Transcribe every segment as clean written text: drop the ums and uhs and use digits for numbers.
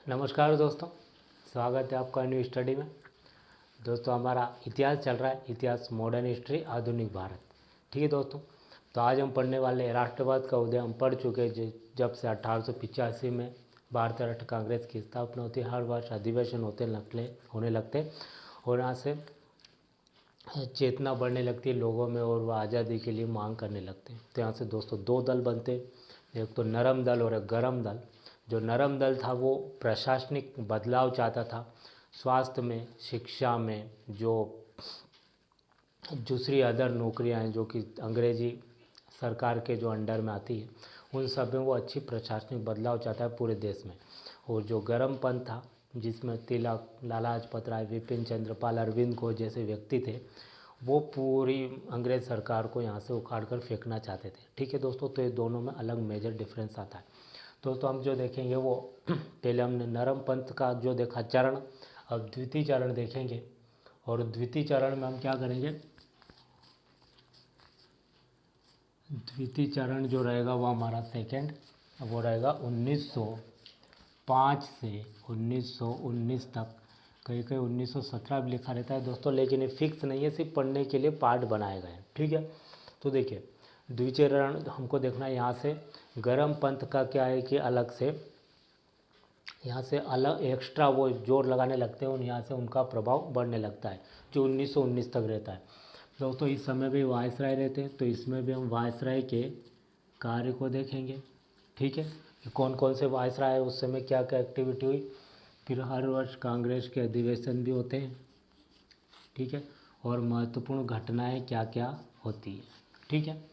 नमस्कार दोस्तों, स्वागत है आपका न्यू स्टडी में। दोस्तों हमारा इतिहास चल रहा है, इतिहास मॉडर्न हिस्ट्री आधुनिक भारत। ठीक है दोस्तों, तो आज हम पढ़ने वाले हैं राष्ट्रवाद का उदय। हम पढ़ चुके हैं जब से 1885 में भारतीय राष्ट्रीय कांग्रेस की स्थापना होती है। हर वर्ष अधिवेशन होने लगते और यहाँ से चेतना बढ़ने लगती है लोगों में और वह आज़ादी के लिए मांग करने लगते हैं। तो यहाँ से दोस्तों दो दल बनते हैं, एक तो नरम दल और एक गरम दल। जो नरम दल था वो प्रशासनिक बदलाव चाहता था, स्वास्थ्य में, शिक्षा में, जो दूसरी अदर नौकरियां हैं जो कि अंग्रेजी सरकार के जो अंडर में आती है, उन सब में वो अच्छी प्रशासनिक बदलाव चाहता है पूरे देश में। और जो गरम पंथ था, जिसमें तिलक, लाला लाजपत राय, विपिन चंद्र पाल, अरविंद घोष जैसे व्यक्ति थे, वो पूरी अंग्रेज सरकार को यहाँ से उखाड़ कर फेंकना चाहते थे। ठीक है दोस्तों, तो ये दोनों में अलग मेजर डिफरेंस आता है। दोस्तों हम जो देखेंगे वो पहले हमने नरम पंथ का जो देखा चरण, अब द्वितीय चरण देखेंगे। और द्वितीय चरण में हम क्या करेंगे, द्वितीय चरण जो रहेगा वो हमारा सेकंड, वो रहेगा 1905 से 1919 तक। कहीं कहीं 1917 भी लिखा रहता है दोस्तों, लेकिन ये फिक्स नहीं है, सिर्फ पढ़ने के लिए पार्ट बनाए गए हैं। ठीक है, तो देखिए द्वितीय चरण हमको देखना है। यहाँ से गरम पंथ का क्या है कि अलग से यहाँ से अलग एक्स्ट्रा वो जोर लगाने लगते हैं और यहाँ से उनका प्रभाव बढ़ने लगता है, जो 1919 तक रहता है। दोस्तों इस समय भी वायसराय रहते हैं, तो इसमें भी हम वायसराय के कार्य को देखेंगे। ठीक है, कि कौन कौन से वायसराय उस समय क्या क्या एक्टिविटी हुई। फिर हर वर्ष कांग्रेस के अधिवेशन भी होते हैं। ठीक है, और महत्वपूर्ण घटनाएं क्या क्या होती है। ठीक है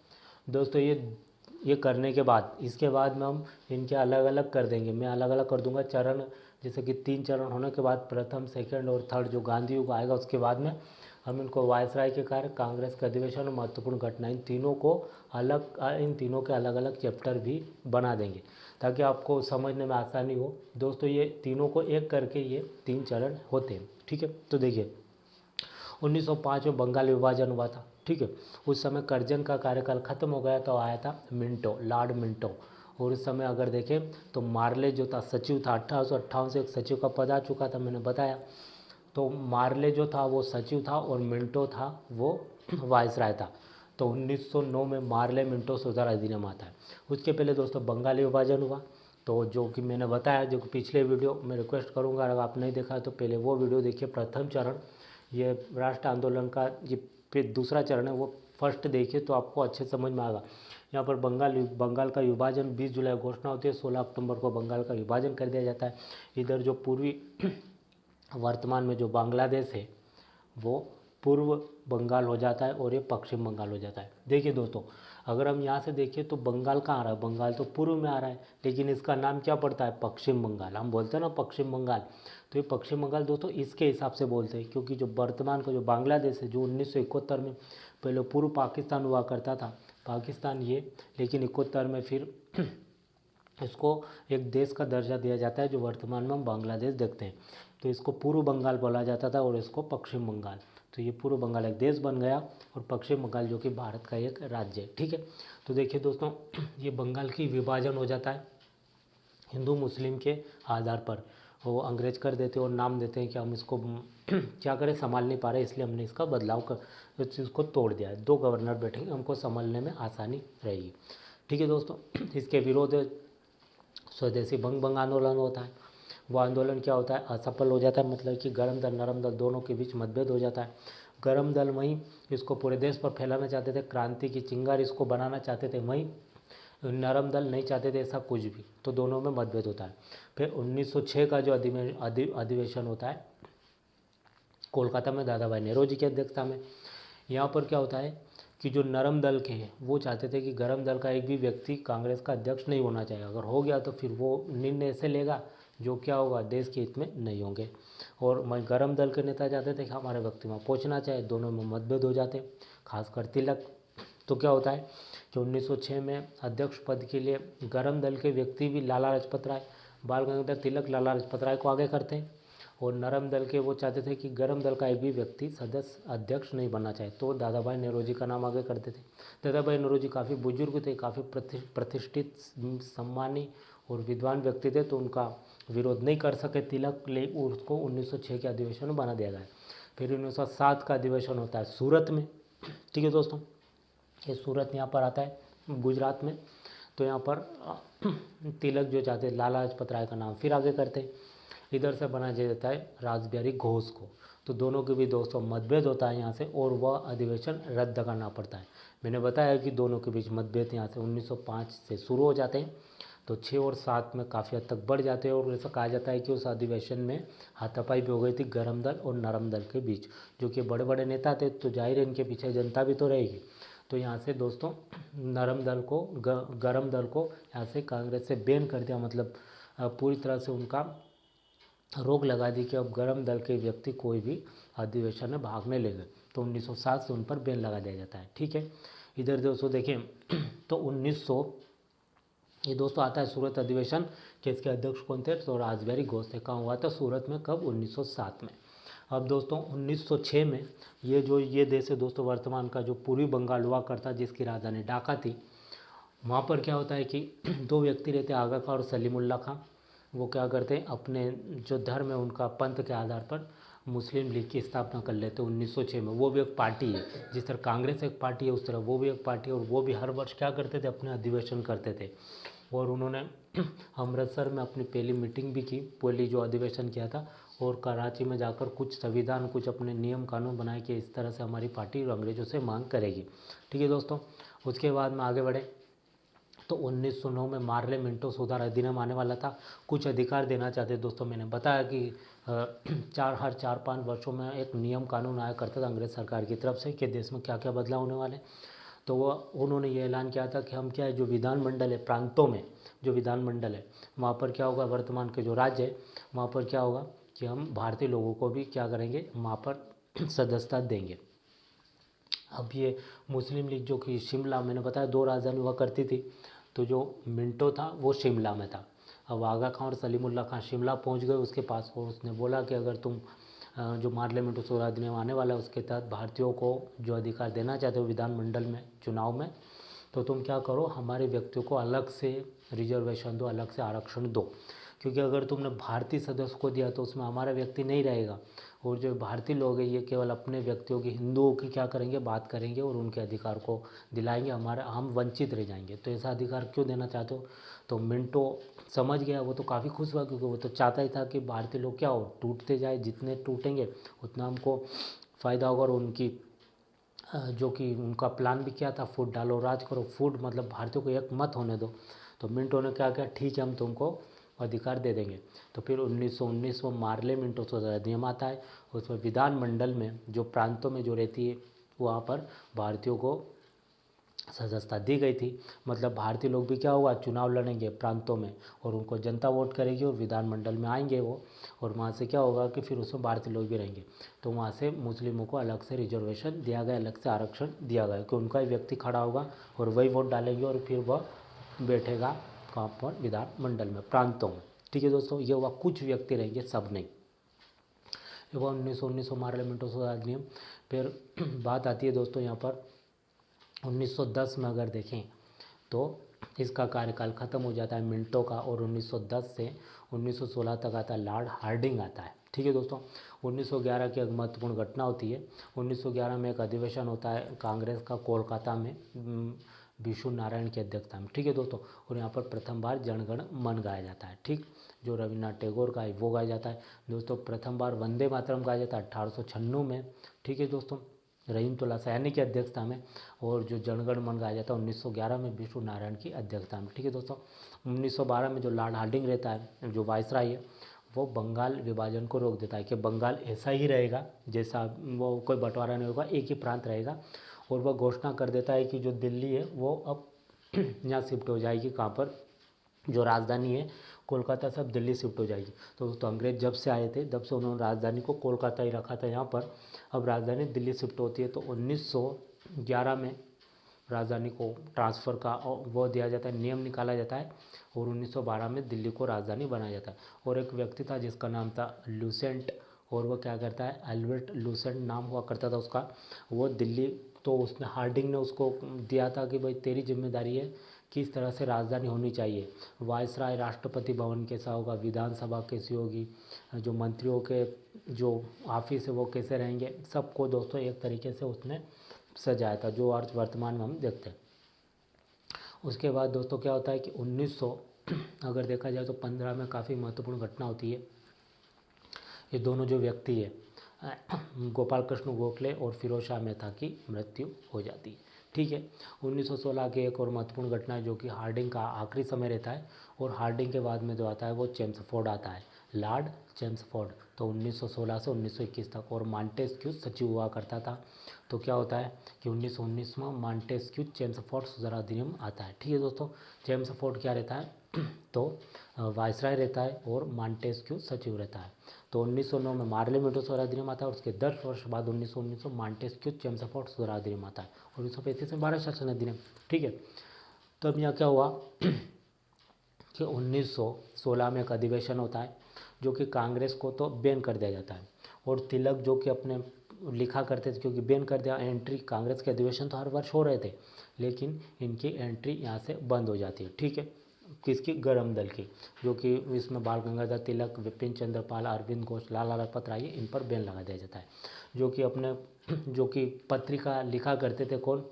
दोस्तों, ये करने के बाद इसके बाद में हम इनके अलग अलग कर देंगे। मैं अलग अलग कर दूंगा चरण, जैसे कि 3 चरण होने के बाद प्रथम, सेकंड और थर्ड जो गांधी युग आएगा, उसके बाद में हम इनको वायसराय के कार्य, कांग्रेस का अधिवेशन और महत्वपूर्ण घटना, इन तीनों के अलग अलग चैप्टर भी बना देंगे ताकि आपको समझने में आसानी हो। दोस्तों ये तीनों को एक करके ये 3 चरण होते हैं। ठीक है, तो देखिए 1905 में बंगाल विभाजन हुआ था। ठीक है, उस समय करजन का कार्यकाल खत्म हो गया, तो आया था मिंटो, लॉर्ड मिंटो। और उस समय अगर देखें तो मार्ले जो था सचिव था, 1858 से एक सचिव का पद आ चुका था, मैंने बताया। तो मार्ले जो था वो सचिव था और मिंटो था वो वायसराय था। तो 1909 में मार्ले मिंटो सुधार अधिनियम आता है। उसके पहले दोस्तों बंगाली विभाजन हुआ, तो जो कि मैंने बताया, जो कि पिछले वीडियो मैं रिक्वेस्ट करूंगा अगर आप नहीं देखा है तो पहले वो वीडियो देखिए। प्रथम चरण ये राष्ट्र आंदोलन का, ये फिर दूसरा चरण है वो फर्स्ट देखिए तो आपको अच्छे समझ में आएगा। यहाँ पर बंगाल का विभाजन 20 जुलाई घोषणा होती है, 16 अक्टूबर को बंगाल का विभाजन कर दिया जाता है। इधर जो पूर्वी वर्तमान में जो बांग्लादेश है वो पूर्व बंगाल हो जाता है और ये पश्चिम बंगाल हो जाता है। देखिए दोस्तों, अगर हम यहाँ से देखिए तो बंगाल कहाँ आ रहा है, बंगाल तो पूर्व में आ रहा है, लेकिन इसका नाम क्या पड़ता है, पश्चिम बंगाल। हम बोलते हैं ना पश्चिम बंगाल, तो ये पश्चिम बंगाल दोस्तों इसके हिसाब से बोलते हैं, क्योंकि जो वर्तमान का जो बांग्लादेश है, जो 1971 में पहले पूर्व पाकिस्तान हुआ करता था, पाकिस्तान ये, लेकिन 71 में फिर इसको एक देश का दर्जा दिया जाता है, जो वर्तमान में हम बांग्लादेश देखते हैं। तो इसको पूर्व बंगाल बोला जाता था और इसको पश्चिम बंगाल। तो ये पूर्व बंगाल एक देश बन गया और पश्चिम बंगाल जो कि भारत का एक राज्य है। ठीक है, तो देखिए दोस्तों ये बंगाल की विभाजन हो जाता है हिंदू मुस्लिम के आधार पर। वो अंग्रेज कर देते हैं और नाम देते हैं कि हम इसको क्या करें, संभाल नहीं पा रहे, इसलिए हमने इसका बदलाव कर इस चीज़ को तोड़ दिया है। 2 गवर्नर बैठेंगे, हमको संभालने में आसानी रहेगी। ठीक है दोस्तों, इसके विरोध स्वदेशी भंग आंदोलन होता है। वो आंदोलन क्या होता है, असफल हो जाता है, मतलब कि गरम दल नरम दल दोनों के बीच मतभेद हो जाता है। गरम दल वहीं इसको पूरे देश पर फैलाना चाहते थे, क्रांति की चिंगार इसको बनाना चाहते थे, वहीं नरम दल नहीं चाहते थे ऐसा कुछ भी, तो दोनों में मतभेद होता है। फिर 1906 का जो अधिवेशन होता है कोलकाता में दादा भाई नेहरू की अध्यक्षता में, यहाँ पर क्या होता है कि जो नरम दल के हैं वो चाहते थे कि गरम दल का एक भी व्यक्ति कांग्रेस का अध्यक्ष नहीं होना चाहिए, अगर हो गया तो फिर वो निर्णय ऐसे लेगा जो क्या होगा, देश के हित में नहीं होंगे। और मैं गरम दल के नेता चाहते थे कि हमारे व्यक्ति वहाँ पहुँचना चाहिए, दोनों में मतभेद हो जाते, खासकर तिलक। तो क्या होता है कि 1906 में अध्यक्ष पद के लिए गरम दल के व्यक्ति भी लाला लाजपत राय, बाल गंगाधर तिलक लाला लाजपत राय को आगे करते हैं, और नरम दल के वो चाहते थे कि गरम दल का एक भी व्यक्ति सदस्य अध्यक्ष नहीं बनना चाहिए, तो दादा भाई नेहरू का नाम आगे करते थे। दादा भाई नेहरू काफ़ी बुजुर्ग थे, काफ़ी प्रतिष्ठित, सम्मानी और विद्वान व्यक्ति थे तो उनका विरोध नहीं कर सके तिलक, ले उसको 1906 के अधिवेशन में बना दिया गया। फिर 1907 का अधिवेशन होता है सूरत में। ठीक है दोस्तों, ये सूरत यहाँ पर आता है गुजरात में। तो यहाँ पर तिलक जो चाहते लाला लाजपत राय का नाम फिर आगे करते हैं। इधर से बनाया जाता है रासबिहारी घोष को। तो दोनों के भी दोस्तों मतभेद होता है यहाँ से, और वह अधिवेशन रद्द करना पड़ता है। मैंने बताया कि दोनों के बीच मतभेद यहाँ से 1905 से शुरू हो जाते हैं, तो 6 और 7 में काफ़ी हद तक बढ़ जाते हैं। और ऐसा कहा जाता है कि उस अधिवेशन में हाथापाई भी हो गई थी गरम दल और नरम दल के बीच, जो कि बड़े बड़े नेता थे, तो जाहिर है इनके पीछे जनता भी तो रहेगी। तो यहाँ से दोस्तों नरम दल को गरम दल को यहाँ से कांग्रेस से बैन कर दिया, मतलब पूरी तरह से उनका रोक लगा दी कि अब गरम दल के व्यक्ति कोई भी अधिवेशन में भाग नहीं लेंगे। तो 1907 से उन पर बैन लगा दिया जाता है। ठीक है, इधर दोस्तों देखें तो 1900 ये दोस्तों आता है सूरत अधिवेशन के इसके अध्यक्ष कौन थे, तो रासबिहारी घोष थे। कहाँ हुआ था, सूरत में। कब, 1907 में। अब दोस्तों 1906 में ये देश है दोस्तों वर्तमान का, जो पूर्वी बंगाल हुआ करता जिसकी राजधानी ढाका थी, वहाँ पर क्या होता है कि दो व्यक्ति रहते हैं, आगा खां और सलीमुल्लाह खां। वो क्या करते हैं, अपने जो धर्म है उनका पंथ के आधार पर मुस्लिम लीग की स्थापना कर लेते हैं 1906 में। वो भी एक पार्टी है, जिस तरह कांग्रेस एक पार्टी है उस तरह वो भी एक पार्टी है। और वो भी हर वर्ष क्या करते थे, अपने अधिवेशन करते थे। और उन्होंने अमृतसर में अपनी पहली मीटिंग भी की, पहली जो अधिवेशन किया था, और कराची में जाकर कुछ संविधान, कुछ अपने नियम कानून बनाए कि इस तरह से हमारी पार्टी अंग्रेज़ों से मांग करेगी। ठीक है दोस्तों, उसके बाद में आगे बढ़े तो 1909 में मार्ले मिंटो सुधार अधिनियम आने वाला था। कुछ अधिकार देना चाहते दोस्तों। मैंने बताया कि हर 4-5 वर्षों में एक नियम कानून आया करता था अंग्रेज़ सरकार की तरफ से कि देश में क्या क्या बदलाव होने वाले। तो उन्होंने ये ऐलान किया था कि हम क्या है, जो विधानमंडल है प्रांतों में, जो विधानमंडल है वहाँ पर क्या होगा, वर्तमान के जो राज्य है वहाँ पर क्या होगा कि हम भारतीय लोगों को भी क्या करेंगे, वहाँ पर सदस्यता देंगे। अब ये मुस्लिम लीग जो कि शिमला, मैंने बताया 2 राजधानी हुआ करती थी, तो जो मिंटो था वो शिमला में था। अब आगा खां और सलीमुल्लाह खां शिमला पहुंच गए उसके पास, और उसने बोला कि अगर तुम जो मार्ले मिंटो सुधार अधिनियम आने वाला है उसके तहत भारतीयों को जो अधिकार देना चाहते हो विधानमंडल में चुनाव में, तो तुम क्या करो, हमारे व्यक्तियों को अलग से रिजर्वेशन दो, अलग से आरक्षण दो। क्योंकि अगर तुमने भारतीय सदस्य को दिया तो उसमें हमारा व्यक्ति नहीं रहेगा, और जो भारतीय लोग हैं ये केवल अपने व्यक्तियों की, हिंदुओं की क्या करेंगे, बात करेंगे और उनके अधिकार को दिलाएंगे, हम वंचित रह जाएंगे। तो ऐसा अधिकार क्यों देना चाहते हो। तो मिंटो समझ गया, वो तो काफ़ी खुश हुआ, क्योंकि वो तो चाहता ही था कि भारतीय लोग क्या हो, टूटते जाए, जितने टूटेंगे उतना हमको फ़ायदा होगा। और उनकी जो कि उनका प्लान भी क्या था, फूट डालो राज करो, फूट मतलब भारतीयों को एक मत होने दो। तो मिंटो ने क्या किया, ठीक है हम तुमको अधिकार दे देंगे। तो फिर 1919 में मार्ले मिंटो सुधार अधिनियम आता है। उसमें विधानमंडल में जो प्रांतों में जो रहती है वहाँ पर भारतीयों को सदस्यता दी गई थी। मतलब भारतीय लोग भी क्या हुआ, चुनाव लड़ेंगे प्रांतों में, और उनको जनता वोट करेगी और विधानमंडल में आएंगे वो, और वहाँ से क्या होगा कि फिर उसमें भारतीय लोग भी रहेंगे। तो वहाँ से मुस्लिमों को अलग से रिजर्वेशन दिया गया, अलग से आरक्षण दिया गया कि उनका ही व्यक्ति खड़ा होगा और वही वोट डालेंगे, और फिर वह बैठेगा कहाँ पर, विधानमंडल में, प्रांतों में। ठीक है दोस्तों, ये हुआ, कुछ व्यक्ति रहेंगे, सब नहीं। ये हुआ 1919 मार्ले मिंटो सुधार अधिनियम। फिर बात आती है दोस्तों यहाँ पर 1910 में अगर देखें तो इसका कार्यकाल ख़त्म हो जाता है मिंटो का, और 1910 से 1916 तक आता है लॉर्ड हार्डिंग आता है। ठीक है दोस्तों, 1911 की एक महत्वपूर्ण घटना होती है। 1911 में एक अधिवेशन होता है कांग्रेस का कोलकाता में, विशु नारायण की अध्यक्षता में। ठीक है दोस्तों, और यहाँ पर प्रथम बार जनगण मन गाया जाता है। ठीक, जो रविन्द्रनाथ टैगोर का है वो गाया जाता है। दोस्तों प्रथम बार वंदे मातरम गाया जाता है 1896 में। ठीक है दोस्तों, रहीमतुल्लाह सैनी की अध्यक्षता में। और जो जनगण मन गाया जाता है 1911 में विशु नारायण की अध्यक्षता में। ठीक है दोस्तों, 1912 में जो लॉर्ड हार्डिंग रहता है, जो वायसराय है, वो बंगाल विभाजन को रोक देता है कि बंगाल ऐसा ही रहेगा जैसा, वो कोई बंटवारा नहीं होगा, एक ही प्रांत रहेगा। और वह घोषणा कर देता है कि जो दिल्ली है वो अब यहाँ शिफ्ट हो जाएगी, कहाँ पर, जो राजधानी है कोलकाता से अब दिल्ली शिफ्ट हो जाएगी। तो अंग्रेज जब से आए थे तब से उन्होंने राजधानी को कोलकाता ही रखा था यहाँ पर, अब राजधानी दिल्ली शिफ्ट होती है। तो 1911 में राजधानी को ट्रांसफ़र का वो दिया जाता है, नियम निकाला जाता है, और 1912 में दिल्ली को राजधानी बनाया जाता है। और एक व्यक्ति था जिसका नाम था लूसेंट, और वह क्या करता है, एल्बर्ट लूसेंट नाम हुआ करता था उसका। वो दिल्ली, तो उसने हार्डिंग ने उसको दिया था कि भाई तेरी जिम्मेदारी है किस तरह से राजधानी होनी चाहिए, वायसराय राष्ट्रपति भवन कैसा होगा, विधानसभा कैसी होगी, जो मंत्रियों के जो ऑफिस है वो कैसे रहेंगे, सबको दोस्तों एक तरीके से उसने सजाया था, जो अर्थ वर्तमान में हम देखते हैं। उसके बाद दोस्तों क्या होता है कि 1900 अगर देखा जाए तो 15 में काफ़ी महत्वपूर्ण घटना होती है। ये दोनों जो व्यक्ति है गोपाल कृष्ण गोखले और फिरोज शाह मेहता की मृत्यु हो जाती है। ठीक है, 1916 की एक और महत्वपूर्ण घटना है जो कि हार्डिंग का आखिरी समय रहता है, और हार्डिंग के बाद में जो आता है वो चेम्सफोर्ड आता है, लॉर्ड चेम्सफोर्ड। तो 1916 से 1921 तक, और मॉन्टेस्क्यू सचिव हुआ करता था। तो क्या होता है कि 1919 में मॉन्टेस्क्यू चेम्सफोर्ड सुधार अधिनियम आता है। ठीक है दोस्तों, चेम्सफोर्ड क्या रहता है तो वायसराय रहता है और मॉन्टेस्क्यू सचिव रहता है। तो 1909 में मार्ले मेडो सुधार अधिनियम आता है, और उसके 10 वर्ष बाद 1919 में मॉन्टेस्क्यू चेम्सफोर्ड सुधार अधिनियम आता है, और 1935 में भारत शासन अधिनियम। ठीक है, तो अब यहाँ क्या हुआ कि 1916 में एक अधिवेशन होता है जो कि कांग्रेस को तो बैन कर दिया जाता है, और तिलक जो कि अपने लिखा करते थे, क्योंकि बैन कर दिया, एंट्री कांग्रेस के अधिवेशन तो हर वर्ष हो रहे थे, लेकिन इनकी एंट्री यहाँ से बंद हो जाती है। ठीक है, किसकी, गरम दल की, जो कि इसमें बाल गंगाधर तिलक, विपिन चंद्र पाल, अरविंद घोष, लाला लाजपत राय, इन पर बैन लगा दिया जाता है। जो कि अपने जो कि पत्रिका लिखा करते थे कौन,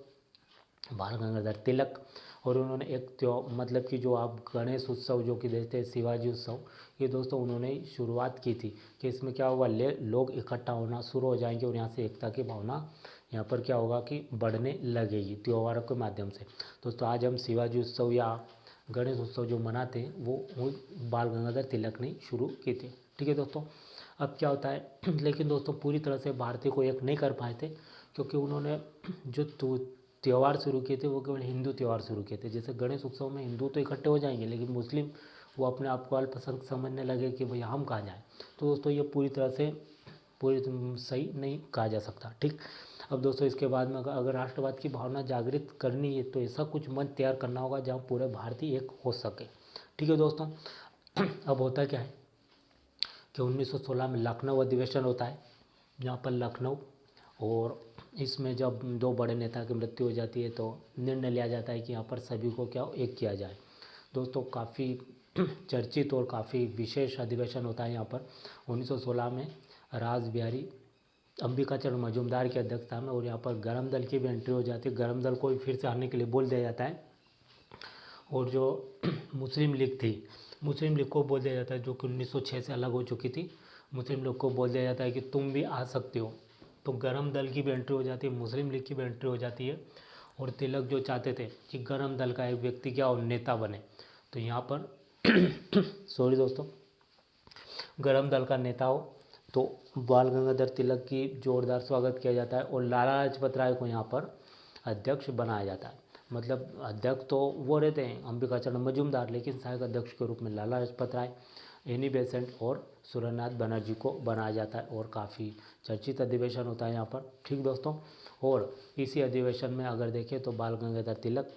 बाल गंगाधर तिलक, और उन्होंने एक मतलब कि जो आप गणेश उत्सव जो कि देखते हैं शिवाजी उत्सव, ये दोस्तों उन्होंने शुरुआत की थी कि इसमें क्या होगा, लोग इकट्ठा होना शुरू हो जाएंगे, और यहाँ से एकता की भावना यहाँ पर क्या होगा कि बढ़ने लगेगी त्योहारों के माध्यम से। दोस्तों आज हम शिवाजी उत्सव या गणेश उत्सव जो मनाते हैं वो बाल गंगाधर तिलक ने शुरू की थी। ठीक है दोस्तों, अब क्या होता है लेकिन दोस्तों पूरी तरह से भारतीय को एक नहीं कर पाए थे, क्योंकि उन्होंने जो त्यौहार शुरू किए थे वो केवल हिंदू त्यौहार शुरू किए थे। जैसे गणेश उत्सव में हिंदू तो इकट्ठे हो जाएंगे, लेकिन मुस्लिम वो अपने आप को अल्पसंख्यक समझने लगे कि भैया हम कहाँ जाएँ। तो दोस्तों ये पूरी तरह से सही नहीं कहा जा सकता। ठीक, अब दोस्तों इसके बाद में अगर राष्ट्रवाद की भावना जागृत करनी है तो ऐसा कुछ मंच तैयार करना होगा जहाँ पूरे भारतीय एक हो सके। ठीक है दोस्तों, अब होता क्या है कि 1916 में लखनऊ अधिवेशन होता है, जहाँ पर लखनऊ, और इसमें जब दो बड़े नेता की मृत्यु हो जाती है तो निर्णय लिया जाता है कि यहाँ पर सभी को क्या एक किया जाए। दोस्तों काफ़ी चर्चित और काफ़ी विशेष अधिवेशन होता है यहाँ पर 1916 में राज बिहारी अंबिकाचरण मजूमदार की अध्यक्षता में, और यहाँ पर गरम दल की भी एंट्री हो जाती है। गरम दल को भी फिर से आने के लिए बोल दिया जाता है, और जो मुस्लिम लीग थी, मुस्लिम लीग को बोल दिया जाता है, जो कि 1906 से अलग हो चुकी थी, मुस्लिम लीग को बोल दिया जाता है कि तुम भी आ सकते हो। तो गरम दल की भी एंट्री हो जाती है, मुस्लिम लीग की भी एंट्री हो जाती है, और तिलक जो चाहते थे कि गरम दल का एक व्यक्ति क्या और नेता बने, तो यहाँ पर सॉरी दोस्तों, गरम दल का नेता हो तो बाल गंगाधर तिलक की जोरदार स्वागत किया जाता है, और लाला लाजपत राय को यहाँ पर अध्यक्ष बनाया जाता है। मतलब अध्यक्ष तो वो रहते हैं अंबिकाचरण मजूमदार, लेकिन सहायक अध्यक्ष के रूप में लाला लाजपत राय, एनी बेसेंट और सुरेंद्रनाथ बनर्जी को बनाया जाता है, और काफ़ी चर्चित अधिवेशन होता है यहाँ पर। ठीक दोस्तों, और इसी अधिवेशन में अगर देखें तो बाल गंगाधर तिलक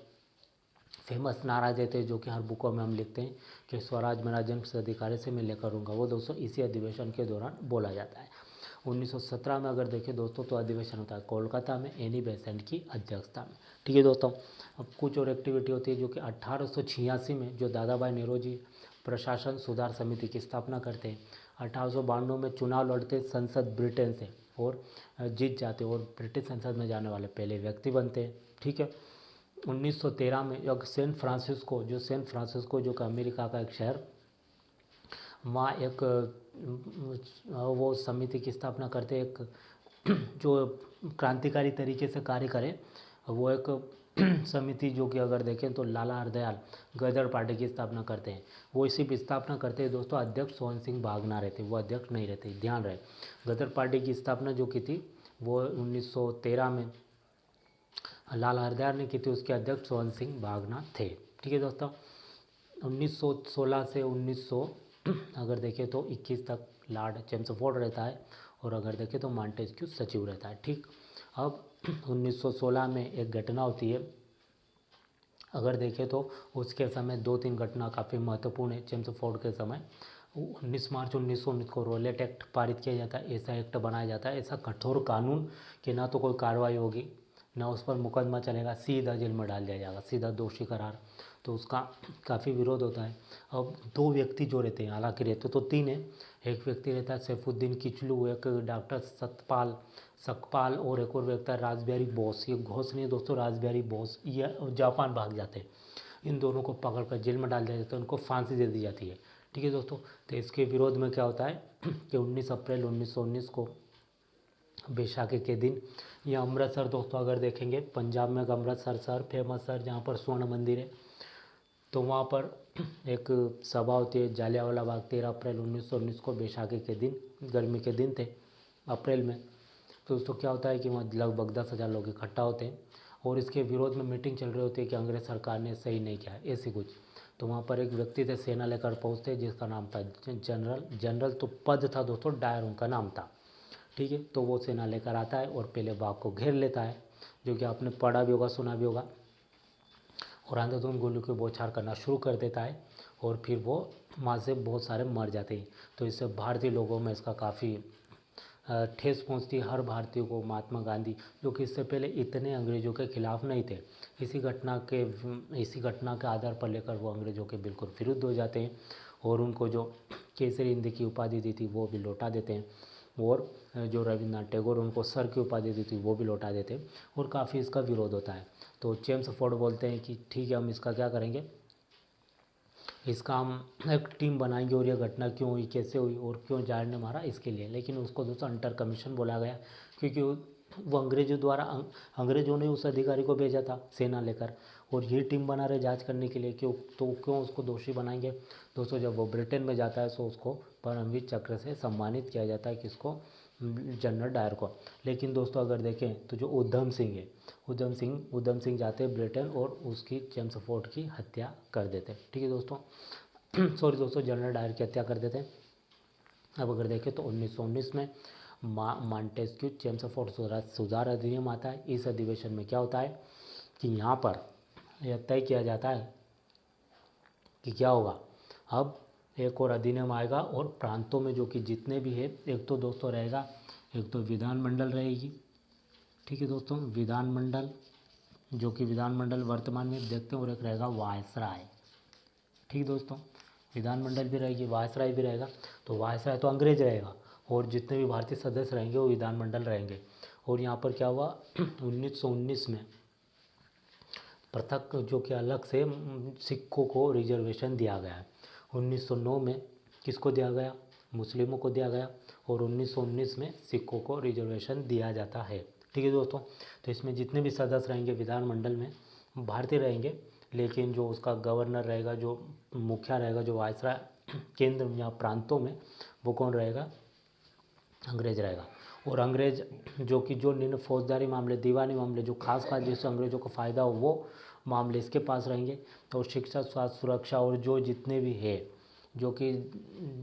फेमस नारा देते हैं, जो कि हर बुकों में हम लिखते हैं कि स्वराज मेरा जन्म से अधिकार से मैं लेकर रहूँगा, वो दोस्तों इसी अधिवेशन के दौरान बोला जाता है। 1917 में अगर देखें दोस्तों तो अधिवेशन होता है कोलकाता में एनी बेसेंट की अध्यक्षता में। ठीक है दोस्तों, अब कुछ और एक्टिविटी होती है जो कि 1886 में जो दादा भाई नेहरू प्रशासन सुधार समिति की स्थापना करते हैं। 1892 में चुनाव लड़ते संसद ब्रिटेन से और जीत जाते, और ब्रिटिश संसद में जाने वाले पहले व्यक्ति बनते हैं। ठीक है, 1913 में सेंट फ्रांसिस्को जो कि अमेरिका का एक शहर, वहाँ एक वो समिति की स्थापना करते, एक जो क्रांतिकारी तरीके से कार्य करे, वो एक समिति जो कि अगर देखें तो लाला हरदयाल गदर पार्टी की स्थापना करते हैं। वो इसी की स्थापना करते हैं दोस्तों, अध्यक्ष सोहन सिंह भागना रहते, वो अध्यक्ष नहीं रहते, ध्यान रहे। गदर पार्टी की स्थापना जो की थी वो 1913 में लाला हरदयाल ने की थी, उसके अध्यक्ष सोहन सिंह भागना थे। ठीक है दोस्तों, 1916 से 1900 अगर देखें तो 21 तक लॉर्ड चेम्सफोर्ड रहता है, और अगर देखें तो मॉन्टेस्क्यू सचिव रहता है। ठीक, अब 1916 में एक घटना होती है, अगर देखें तो उसके समय 2-3 घटना काफ़ी महत्वपूर्ण है। चेम्सफोर्ड के समय 19 मार्च 1919 को रॉलेट एक्ट पारित किया जाता है। ऐसा एक्ट बनाया जाता है, ऐसा कठोर कानून कि ना तो कोई कार्रवाई होगी, ना उस पर मुकदमा चलेगा, सीधा जेल में डाल दिया जाएगा, सीधा दोषी करार। तो उसका काफ़ी विरोध होता है। अब 2 व्यक्ति जो रहते हैं, हालांकि रहते तो 3 हैं, एक व्यक्ति रहता है सैफुद्दीन किचलू, एक डॉक्टर सकपाल और एक और व्यक्ति है रासबिहारी बोस। ये घोष नहीं है दोस्तों, रासबिहारी बोस, ये जापान भाग जाते हैं। इन दोनों को पकड़ कर जेल में डाल दिया जाता है, उनको फांसी दे दी जाती है। ठीक है दोस्तों। तो इसके विरोध में क्या होता है कि 19 अप्रैल 1919 को बैसाखी के दिन ये अमृतसर दोस्तों अगर देखेंगे, पंजाब में अमृतसर शहर फेमस शहर जहाँ पर स्वर्ण मंदिर है, तो वहाँ पर एक सभा होती है जालियांवाला बाग। 13 अप्रैल 1919 को बैसाखी के दिन, गर्मी के दिन थे अप्रैल में। तो दोस्तों क्या होता है कि वहाँ लगभग 10,000 लोग इकट्ठा होते हैं और इसके विरोध में मीटिंग चल रही होती है कि अंग्रेज सरकार ने सही नहीं किया, ऐसी कुछ। तो वहाँ पर एक व्यक्ति थे सेना लेकर पहुँचते जिसका नाम था जनरल तो पद था दोस्तों, डायर उनका नाम था। ठीक है। तो वो सेना लेकर आता है और पहले बाग को घेर लेता है, जो कि आपने पढ़ा भी होगा, सुना भी होगा, और अंधाधुंध गोलियों की बौछार करना शुरू कर देता है और फिर वो वहाँ से बहुत सारे मर जाते हैं। तो इससे भारतीय लोगों में इसका काफ़ी ठेस पहुंचती है। हर भारतीय को महात्मा गांधी, जो कि इससे पहले इतने अंग्रेज़ों के खिलाफ नहीं थे, इसी घटना के आधार पर लेकर वो अंग्रेज़ों के बिल्कुल विरुद्ध हो जाते हैं और उनको जो केसरी हिंद की उपाधि दी थी वो भी लौटा देते हैं, और जो रविन्द्रनाथ टैगोर उनको सर की उपाधि दी थी वो भी लौटा देते हैं, और काफ़ी इसका विरोध होता है। तो चेम्सफोर्ड बोलते हैं कि ठीक है, हम इसका क्या करेंगे, इसका हम एक टीम बनाएंगे और यह घटना क्यों हुई, कैसे हुई और क्यों जाट ने मारा, इसके लिए। लेकिन उसको दोस्तों अंटर कमीशन बोला गया, क्योंकि वो अंग्रेजों ने उस अधिकारी को भेजा था सेना लेकर, और ये टीम बना रहे जांच करने के लिए, क्यों उसको दोषी बनाएंगे। दोस्तों जब वो ब्रिटेन में जाता है तो उसको परमवीर चक्र से सम्मानित किया जाता है, किसको, जनरल डायर को। लेकिन दोस्तों अगर देखें तो जो उधम सिंह है, उधम सिंह जाते हैं ब्रिटेन और उसकी चेम्सफोर्ड की हत्या कर देते हैं। ठीक है दोस्तों सॉरी दोस्तों, जनरल डायर की हत्या कर देते हैं। अब अगर देखें तो 1919 में मॉन्टेस्क्यू चेम्सफोर्ड सुधार अधिनियम आता है। इस अधिवेशन में क्या होता है कि यहाँ पर यह तय किया जाता है कि क्या होगा, अब एक और अधिनियम आएगा और प्रांतों में जो कि जितने भी है, एक तो दोस्तों रहेगा, एक तो विधानमंडल रहेगी। ठीक है दोस्तों, विधानमंडल, जो कि विधानमंडल वर्तमान में देखते हैं, और एक रहेगा वायसराय। ठीक दोस्तों, विधानमंडल भी रहेगी, वायसराय भी रहेगा। तो वायसराय तो अंग्रेज रहेगा और जितने भी भारतीय सदस्य रहेंगे वो विधानमंडल रहेंगे। और यहाँ पर क्या हुआ 1919 में पृथक, जो कि अलग से सिखों को रिजर्वेशन दिया गया है। 1909 में किसको दिया गया, मुस्लिमों को दिया गया, और 1919 में सिखों को रिजर्वेशन दिया जाता है। ठीक है दोस्तों, तो इसमें जितने भी सदस्य रहेंगे विधानमंडल में भारतीय रहेंगे, लेकिन जो उसका गवर्नर रहेगा, जो मुखिया रहेगा, जो वायसराय केंद्र या प्रांतों में, वो कौन रहेगा, अंग्रेज रहेगा। और अंग्रेज जो कि जो निम्न फौजदारी मामले, दीवानी मामले, जो खास जिससे अंग्रेजों को फ़ायदा हो वो मामले इसके पास रहेंगे। और शिक्षा, स्वास्थ्य, सुरक्षा और जो जितने भी है, जो कि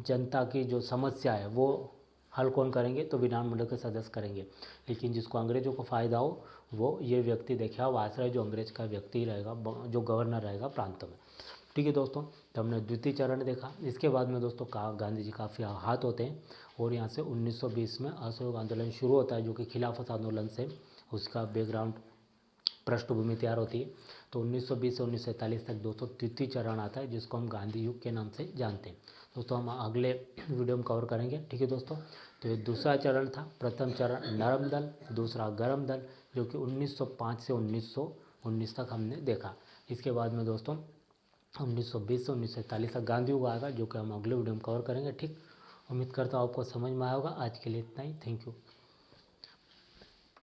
जनता की जो समस्या है वो हल कौन करेंगे, तो विधानमंडल के सदस्य करेंगे। लेकिन जिसको अंग्रेजों को फ़ायदा हो वो ये व्यक्ति देखा वायसराय, जो अंग्रेज का व्यक्ति रहेगा, जो गवर्नर रहेगा प्रांतों में। ठीक है दोस्तों, तो हमने द्वितीय चरण देखा। इसके बाद में दोस्तों गांधी जी काफ़ी आहत होते हैं और यहाँ से 1920 में असहयोग आंदोलन शुरू होता है, जो कि खिलाफत आंदोलन से उसका बैकग्राउंड पृष्ठभूमि तैयार होती है। तो 1920 से 1947 तक दोस्तों तृतीय चरण आता है, जिसको हम गांधी युग के नाम से जानते हैं। दोस्तों हम अगले वीडियो में कवर करेंगे। ठीक है दोस्तों, तो ये दूसरा चरण था। प्रथम चरण नरम दल, दूसरा गरम दल, जो कि 1905 से 1919 तक हमने देखा। इसके बाद में दोस्तों 1920 से 1947 तक गांधी युग आएगा, जो कि हम अगले वीडियो में कवर करेंगे। ठीक, उम्मीद करता हूँ आपको समझ में आया होगा। आज के लिए इतना ही, थैंक यू।